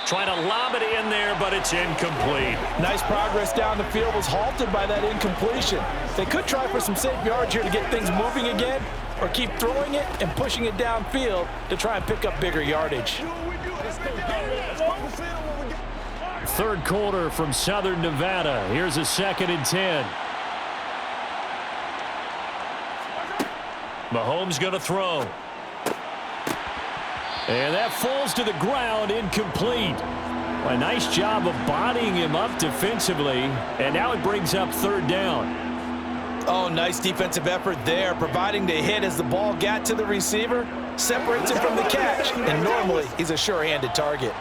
[SPEAKER 2] Trying to lob it in there, but it's incomplete.
[SPEAKER 3] Nice progress down the field was halted by that incompletion. They could try for some safe yards here to get things moving again, or keep throwing it and pushing it downfield to try and pick up bigger yardage.
[SPEAKER 2] 3rd quarter from Southern Nevada. Here's a 2nd and 10. Mahomes going to throw. And that falls to the ground, incomplete. A nice job of bodying him up defensively, and now it brings up 3rd down.
[SPEAKER 3] Oh, nice defensive effort there, providing the hit as the ball got to the receiver, separates him from the catch, and normally he's a sure-handed target.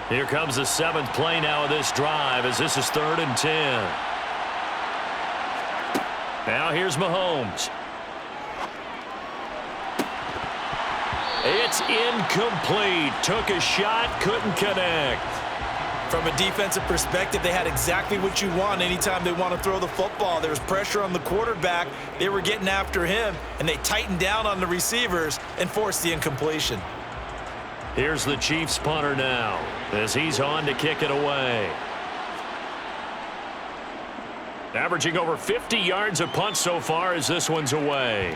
[SPEAKER 2] Here comes the 7th play now of this drive as this is 3rd and 10. Now here's Mahomes. It's incomplete. Took a shot, couldn't connect.
[SPEAKER 3] From a defensive perspective, they had exactly what you want anytime they want to throw the football. There was pressure on the quarterback. They were getting after him, and they tightened down on the receivers and forced the incompletion.
[SPEAKER 2] Here's the Chiefs punter now as he's on to kick it away. Averaging over 50 yards a punt so far as this one's away.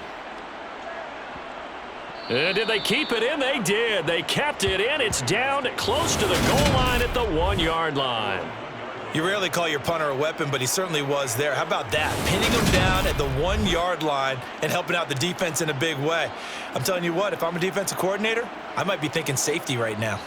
[SPEAKER 2] And did they keep it in? They did. They kept it in. It's down close to the goal line at the 1-yard line.
[SPEAKER 3] You rarely call your punter a weapon, but he certainly was there. How about that? Pinning him down at the 1-yard line and helping out the defense in a big way. I'm telling you what, if I'm a defensive coordinator, I might be thinking safety right now.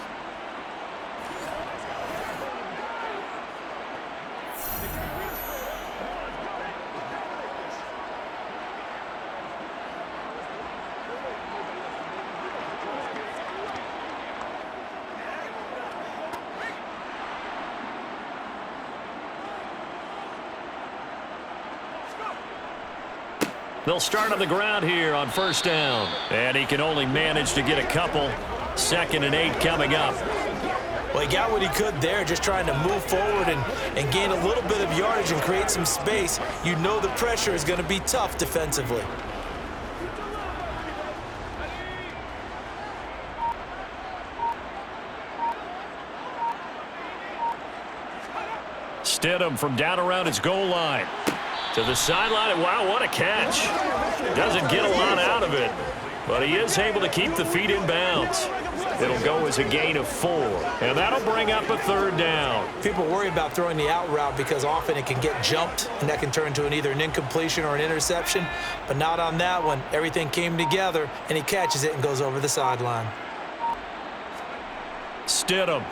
[SPEAKER 2] They'll start on the ground here on first down. And he can only manage to get a couple. 2nd and 8 coming up.
[SPEAKER 3] Well, he got what he could there, just trying to move forward and gain a little bit of yardage and create some space. You know the pressure is going to be tough defensively.
[SPEAKER 2] Stidham from down around his goal line. To the sideline. Wow, what a catch. Doesn't get a lot out of it, but he is able to keep the feet in bounds. It'll go as a gain of 4, and that'll bring up a 3rd down.
[SPEAKER 3] People worry about throwing the out route because often it can get jumped, and that can turn into either an incompletion or an interception, but not on that one. Everything came together, and he catches it and goes over the sideline.
[SPEAKER 2] Stidham.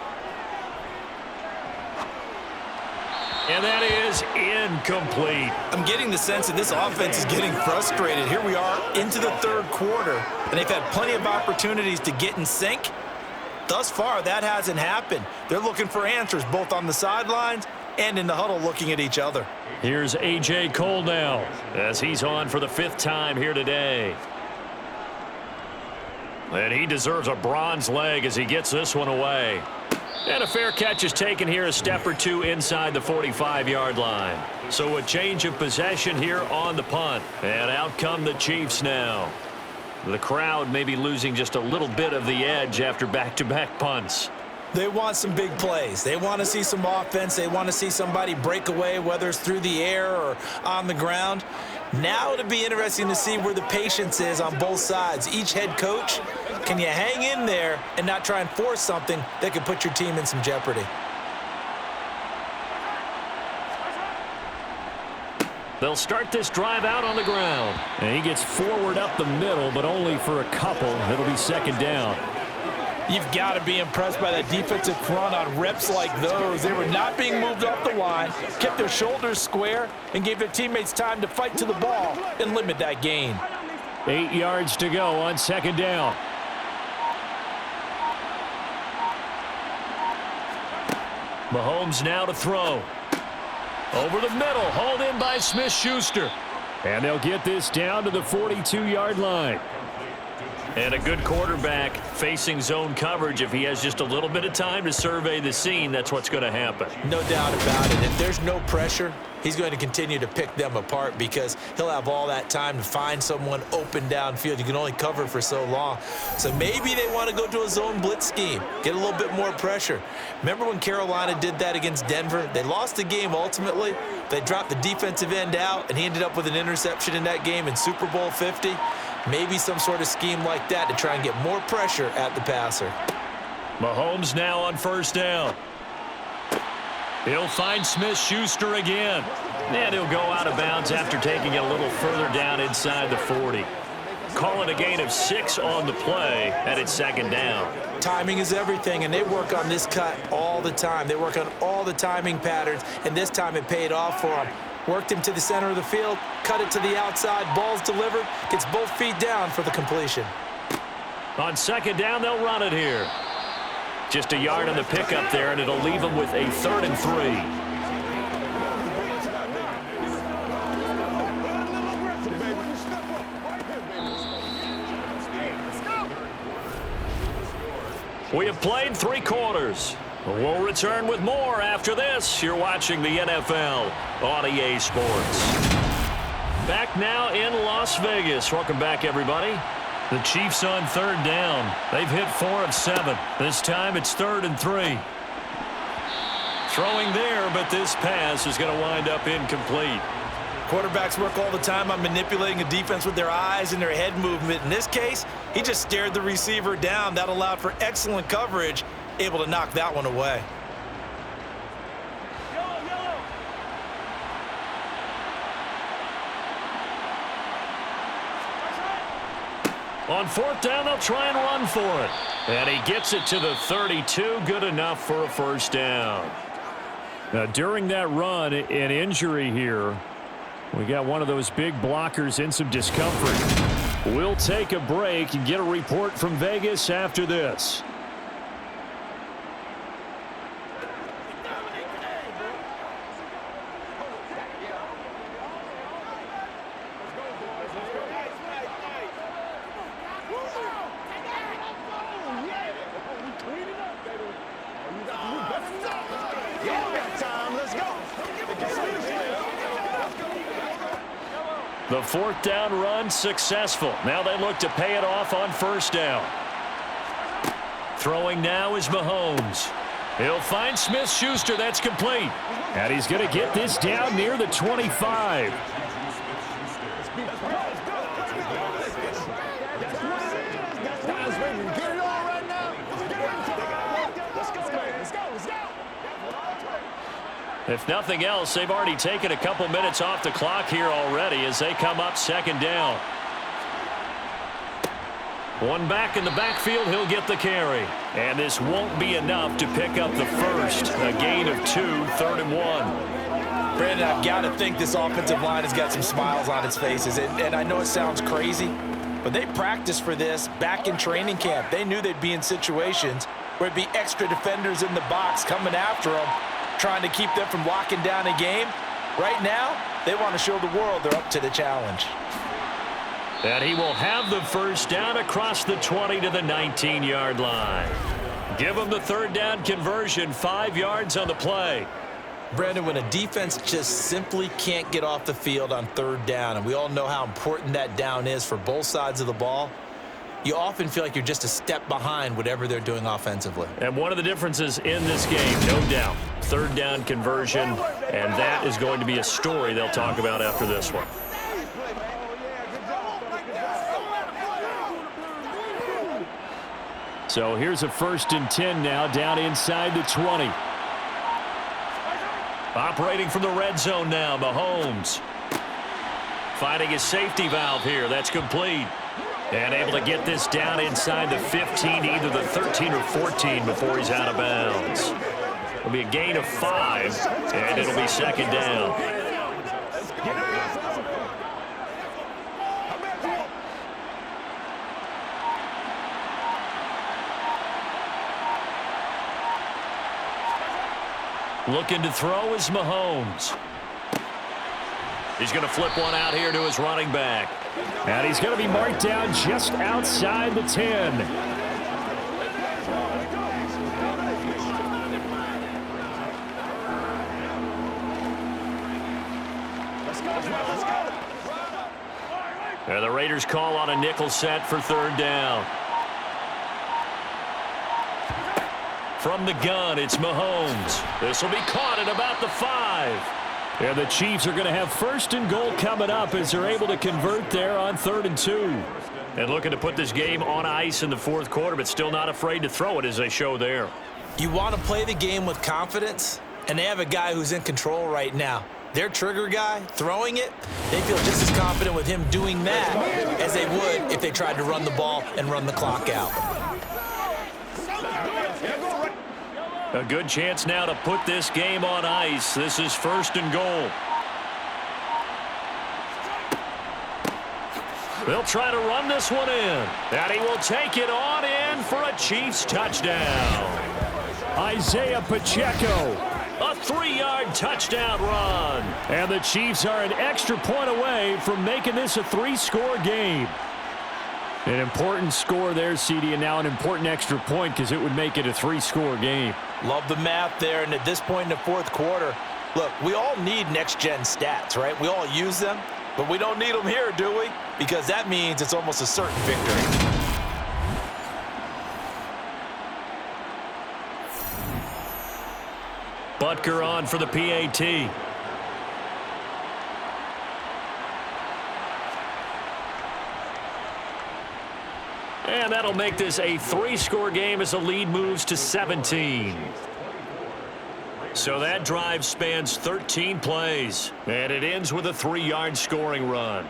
[SPEAKER 2] And that is incomplete.
[SPEAKER 3] I'm getting the sense that this offense is getting frustrated. Here we are into the 3rd quarter, and they've had plenty of opportunities to get in sync. Thus far, that hasn't happened. They're looking for answers both on the sidelines and in the huddle looking at each other.
[SPEAKER 2] Here's A.J. Cole now as he's on for the 5th time here today. And he deserves a bronze leg as he gets this one away. And a fair catch is taken here, a step or 2 inside the 45-yard line. So a change of possession here on the punt. And out come the Chiefs now. The crowd may be losing just a little bit of the edge after back-to-back punts.
[SPEAKER 3] They want some big plays. They want to see some offense. They want to see somebody break away, whether it's through the air or on the ground. Now it'll be interesting to see where the patience is on both sides. Each head coach, can you hang in there and not try and force something that could put your team in some jeopardy?
[SPEAKER 2] They'll start this drive out on the ground. And he gets forward up the middle, but only for a couple. It'll be 2nd down.
[SPEAKER 3] You've got to be impressed by that defensive front on reps like those. They were not being moved off the line, kept their shoulders square, and gave their teammates time to fight to the ball and limit that gain.
[SPEAKER 2] 8 yards to go on 2nd down. Mahomes now to throw. Over the middle, hauled in by Smith-Schuster. And they'll get this down to the 42-yard line. And a good quarterback facing zone coverage. If he has just a little bit of time to survey the scene, that's what's going to happen.
[SPEAKER 3] No doubt about it. If there's no pressure, he's going to continue to pick them apart because he'll have all that time to find someone open downfield. You can only cover for so long. So maybe they want to go to a zone blitz scheme, get a little bit more pressure. Remember when Carolina did that against Denver? They lost the game ultimately. They dropped the defensive end out, and he ended up with an interception in that game in Super Bowl 50. Maybe some sort of scheme like that to try and get more pressure at the passer.
[SPEAKER 2] Mahomes now on 1st down. He'll find Smith-Schuster again. And he'll go out of bounds after taking it a little further down inside the 40. Call it a gain of 6 on the play, and it's 2nd down.
[SPEAKER 3] Timing is everything, and they work on this cut all the time. They work on all the timing patterns, and this time it paid off for them. Worked him to the center of the field, cut it to the outside, ball's delivered, gets both feet down for the completion.
[SPEAKER 2] On 2nd down, they'll run it here. Just a yard on the pickup there, and it'll leave them with a 3rd and 3. We have played 3 quarters. We'll return with more after this. You're watching the NFL on EA Sports. Back now in Las Vegas. Welcome back, everybody. The Chiefs on 3rd down. They've hit 4 of 7. This time it's 3rd and 3. Throwing there, but this pass is going to wind up incomplete.
[SPEAKER 3] Quarterbacks work all the time on manipulating a defense with their eyes and their head movement. In this case, he just stared the receiver down. That allowed for excellent coverage, able to knock that one away.
[SPEAKER 2] On fourth down, they'll try and run for it. And he gets it to the 32. Good enough for a first down. Now, during that run, an injury here. We got one of those big blockers in some discomfort. We'll take a break and get a report from Vegas after this. The fourth down run successful. Now they look to pay it off on first down. Throwing now is Mahomes. He'll find Smith-Schuster. That's complete. And he's going to get this down near the 25. If nothing else, they've already taken a couple minutes off the clock here already as they come up second down. One back in the backfield, he'll get the carry. And this won't be enough to pick up the first. A gain of 2, 3rd and 1.
[SPEAKER 3] Brandon, I've got to think this offensive line has got some smiles on its faces. And I know it sounds crazy, but they practiced for this back in training camp. They knew they'd be in situations where it'd be extra defenders in the box coming after them, trying to keep them from locking down a game. Right now, they want to show the world they're up to the challenge.
[SPEAKER 2] And he will have the first down across the 20 to the 19-yard line. Give him the third down conversion, 5 yards on the play.
[SPEAKER 3] Brandon, when a defense just simply can't get off the field on third down, and we all know how important that down is for both sides of the ball, you often feel like you're just a step behind whatever they're doing offensively.
[SPEAKER 2] And one of the differences in this game, no doubt, third down conversion, and that is going to be a story they'll talk about after this one. So here's a 1st and 10 now, down inside the 20. Operating from the red zone now, Mahomes. Finding his safety valve here, that's complete. And able to get this down inside the 15, either the 13 or 14 before he's out of bounds. It'll be a gain of 5, and it'll be second down. Looking to throw is Mahomes. He's going to flip one out here to his running back. And he's going to be marked down just outside the 10. And the Raiders call on a nickel set for third down. From the gun, it's Mahomes. This will be caught at about the 5. And the Chiefs are going to have 1st and goal coming up as they're able to convert there on 3rd and 2. And looking to put this game on ice in the 4th quarter, but still not afraid to throw it as they show there.
[SPEAKER 3] You want to play the game with confidence, and they have a guy who's in control right now. Their trigger guy, throwing it, they feel just as confident with him doing that as they would if they tried to run the ball and run the clock out.
[SPEAKER 2] A good chance now to put this game on ice. This is 1st and goal. They'll try to run this one in. And he will take it on in for a Chiefs touchdown. Isaiah Pacheco. A 3-yard touchdown run. And the Chiefs are an extra point away from making this a 3-score game. An important score there, CD, and now an important extra point because it would make it a 3-score game.
[SPEAKER 3] Love the math there, and at this point in the 4th quarter, look, we all need next-gen stats, right? We all use them, but we don't need them here, do we? Because that means it's almost a certain victory.
[SPEAKER 2] Butker on for the PAT. And that'll make this a 3-score game as the lead moves to 17. So that drive spans 13 plays, and it ends with a 3-yard scoring run.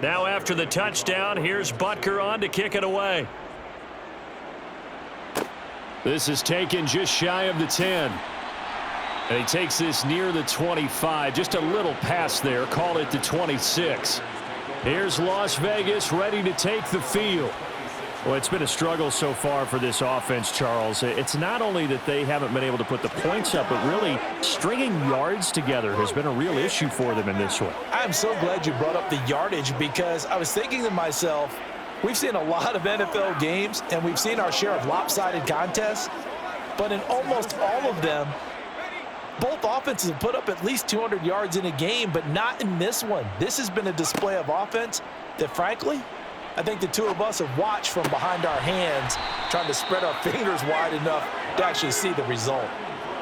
[SPEAKER 2] Now after the touchdown, here's Butker on to kick it away.
[SPEAKER 6] This is taken just shy of the 10. And he takes this near the 25. Just a little pass there. Call it the 26. Here's Las Vegas ready to take the field. Well, it's been a struggle so far for this offense, Charles. It's not only that they haven't been able to put the points up, but really stringing yards together has been a real issue for them in this one.
[SPEAKER 3] I'm so glad you brought up the yardage because I was thinking to myself, we've seen a lot of NFL games and we've seen our share of lopsided contests, but in almost all of them, both offenses have put up at least 200 yards in a game, but not in this one. This has been a display of offense that, frankly, I think the two of us have watched from behind our hands, trying to spread our fingers wide enough to actually see the result.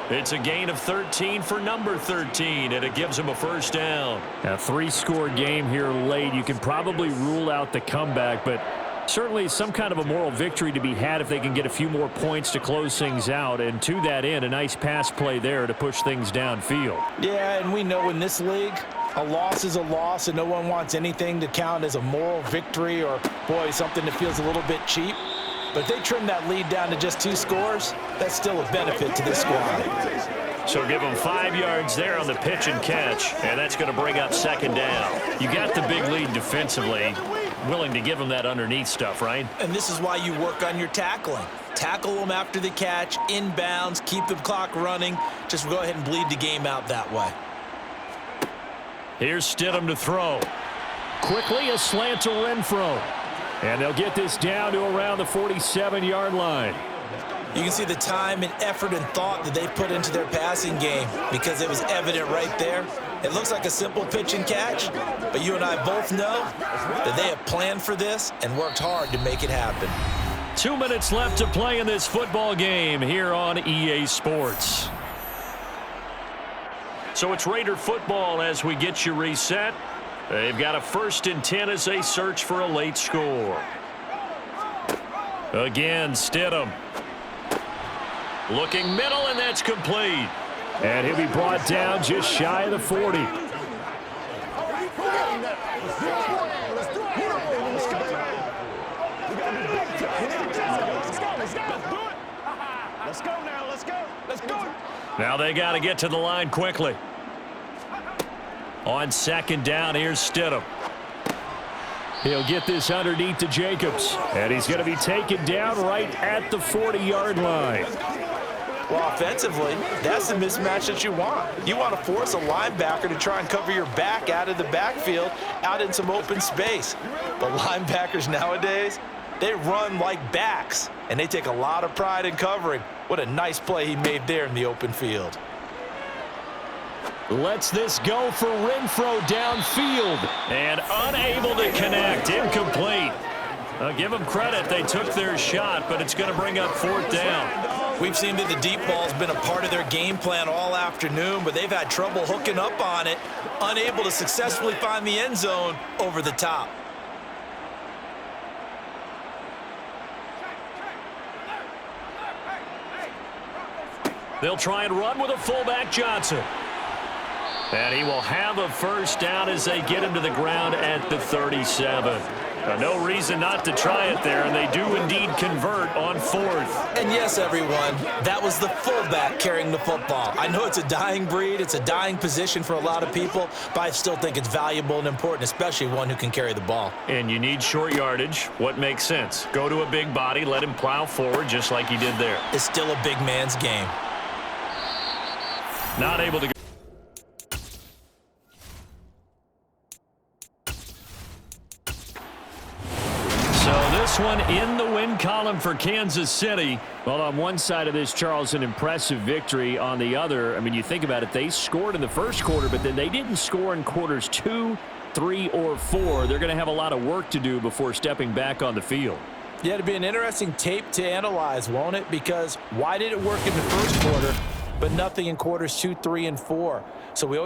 [SPEAKER 2] It's a gain of 13 for number 13, and it gives him a first down.
[SPEAKER 6] A 3-score game here late. You can probably rule out the comeback, but certainly some kind of a moral victory to be had if they can get a few more points to close things out. And to that end, a nice pass play there to push things downfield.
[SPEAKER 3] Yeah, and we know in this league, a loss is a loss, and no one wants anything to count as a moral victory or, boy, something that feels a little bit cheap. But if they trim that lead down to just 2 scores, that's still a benefit to this squad.
[SPEAKER 2] So give them 5 yards there on the pitch and catch, and that's going to bring up second down. You got the big lead defensively, willing to give them that underneath stuff, right?
[SPEAKER 3] And this is why you work on your tackling. Tackle them after the catch, inbounds, keep the clock running. Just go ahead and bleed the game out that way.
[SPEAKER 2] Here's Stidham to throw.
[SPEAKER 6] Quickly a slant to Renfro. And they'll get this down to around the 47-yard line.
[SPEAKER 3] You can see the time and effort and thought that they put into their passing game because it was evident right there. It looks like a simple pitch and catch, but you and I both know that they have planned for this and worked hard to make it happen.
[SPEAKER 2] 2 minutes left to play in this football game here on EA Sports. So it's Raider football as we get you reset. They've got a 1st and 10 as they search for a late score. Again, Stidham. Looking middle, and that's complete.
[SPEAKER 6] And he'll be brought down just shy of the 40.
[SPEAKER 4] Let's go now. Let's go. Let's do it.
[SPEAKER 2] Now they got to get to the line quickly. On second down, here's Stidham.
[SPEAKER 6] He'll get this underneath to Jacobs. And he's going to be taken down right at the 40-yard line.
[SPEAKER 3] Well, offensively, that's the mismatch that you want. You want to force a linebacker to try and cover your back out of the backfield, out in some open space. But linebackers nowadays, they run like backs, and they take a lot of pride in covering. What a nice play he made there in the open field.
[SPEAKER 6] Lets this go for Renfro downfield.
[SPEAKER 2] And unable to connect. Incomplete. Give them credit. They took their shot, but it's going to bring up 4th down.
[SPEAKER 3] We've seen that the deep ball's been a part of their game plan all afternoon, but they've had trouble hooking up on it, unable to successfully find the end zone over the top.
[SPEAKER 2] They'll try and run with a fullback, Johnson. And he will have a first down as they get him to the ground at the 37. No reason not to try it there, and they do indeed convert on 4th.
[SPEAKER 3] And yes, everyone, that was the fullback carrying the football. I know it's a dying breed, it's a dying position for a lot of people, but I still think it's valuable and important, especially one who can carry the ball.
[SPEAKER 2] And you need short yardage. What makes sense? Go to a big body, let him plow forward just like he did there.
[SPEAKER 3] It's still a big man's game.
[SPEAKER 2] Not able to go. This one in the win column for Kansas City.
[SPEAKER 6] Well, on one side of this, Charles, an impressive victory. On the other, I mean, you think about it, they scored in the first quarter, but then they didn't score in quarters 2, 3, or 4. They're going to have a lot of work to do before stepping back on the field.
[SPEAKER 3] Yeah, it'll be an interesting tape to analyze, won't it? Because why did it work in the first quarter, but nothing in quarters 2, 3, and 4? So we always